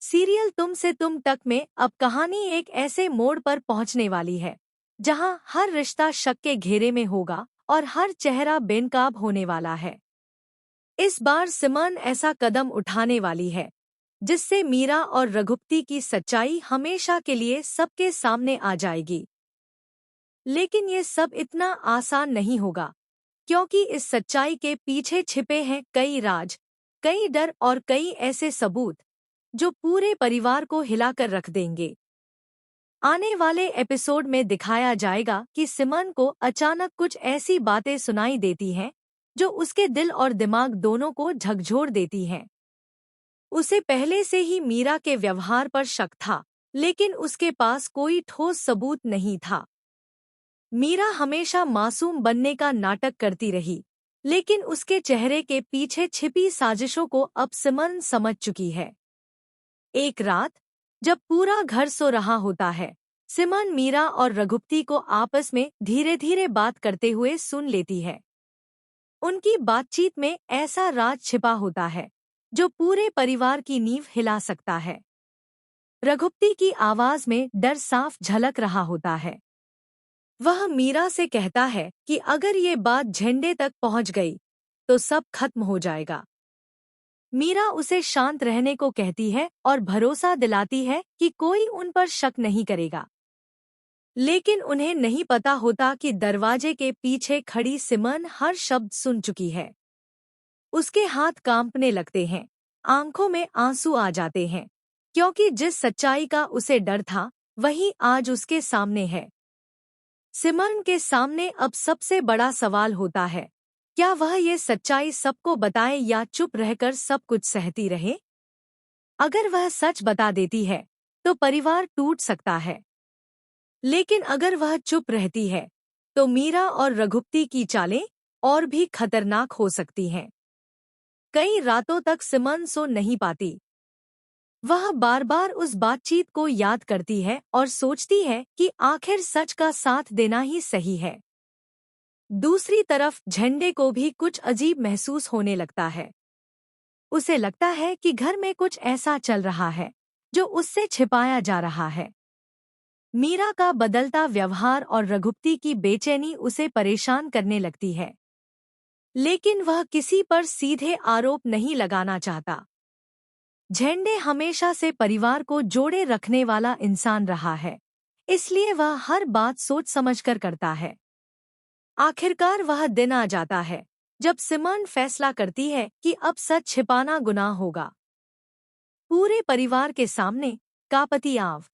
Serial तुम से तुम तक में अब कहानी एक ऐसे मोड़ पर पहुंचने वाली है जहां हर रिश्ता शक के घेरे में होगा और हर चेहरा बेनकाब होने वाला है। इस बार सिमरन ऐसा कदम उठाने वाली है जिससे मीरा और रघुपति की सच्चाई हमेशा के लिए सबके सामने आ जाएगी। लेकिन ये सब इतना आसान नहीं होगा, क्योंकि इस सच्चाई के पीछे छिपे हैं कई राज, कई डर और कई ऐसे सबूत जो पूरे परिवार को हिलाकर रख देंगे। आने वाले एपिसोड में दिखाया जाएगा कि सिमरन को अचानक कुछ ऐसी बातें सुनाई देती हैं जो उसके दिल और दिमाग दोनों को झकझोर देती हैं। उसे पहले से ही मीरा के व्यवहार पर शक था, लेकिन उसके पास कोई ठोस सबूत नहीं था। मीरा हमेशा मासूम बनने का नाटक करती रही, लेकिन उसके चेहरे के पीछे छिपी साजिशों को अब सिमरन समझ चुकी है। एक रात जब पूरा घर सो रहा होता है, सिमरन मीरा और रघुपति को आपस में धीरे धीरे बात करते हुए सुन लेती है। उनकी बातचीत में ऐसा राज छिपा होता है जो पूरे परिवार की नींव हिला सकता है। रघुपति की आवाज में डर साफ झलक रहा होता है। वह मीरा से कहता है कि अगर ये बात झंडे तक पहुंच गई तो सब खत्म हो जाएगा। मीरा उसे शांत रहने को कहती है और भरोसा दिलाती है कि कोई उन पर शक नहीं करेगा। लेकिन उन्हें नहीं पता होता कि दरवाजे के पीछे खड़ी सिमरन हर शब्द सुन चुकी है। उसके हाथ कांपने लगते हैं, आंखों में आंसू आ जाते हैं, क्योंकि जिस सच्चाई का उसे डर था वही आज उसके सामने है। सिमरन के सामने अब सबसे बड़ा सवाल होता है, क्या वह ये सच्चाई सबको बताए या चुप रहकर सब कुछ सहती रहे? अगर वह सच बता देती है तो परिवार टूट सकता है, लेकिन अगर वह चुप रहती है तो मीरा और रघुपति की चालें और भी खतरनाक हो सकती हैं। कई रातों तक सिमरन सो नहीं पाती। वह बार बार उस बातचीत को याद करती है और सोचती है कि आखिर सच का साथ देना ही सही है। दूसरी तरफ झंडे को भी कुछ अजीब महसूस होने लगता है। उसे लगता है कि घर में कुछ ऐसा चल रहा है जो उससे छिपाया जा रहा है। मीरा का बदलता व्यवहार और रघुपति की बेचैनी उसे परेशान करने लगती है, लेकिन वह किसी पर सीधे आरोप नहीं लगाना चाहता। झंडे हमेशा से परिवार को जोड़े रखने वाला इंसान रहा है, इसलिए वह हर बात सोच समझकर करता है। आखिरकार वह दिन आ जाता है जब सिमरन फैसला करती है कि अब सच छिपाना गुनाह होगा। पूरे परिवार के सामने कापति आव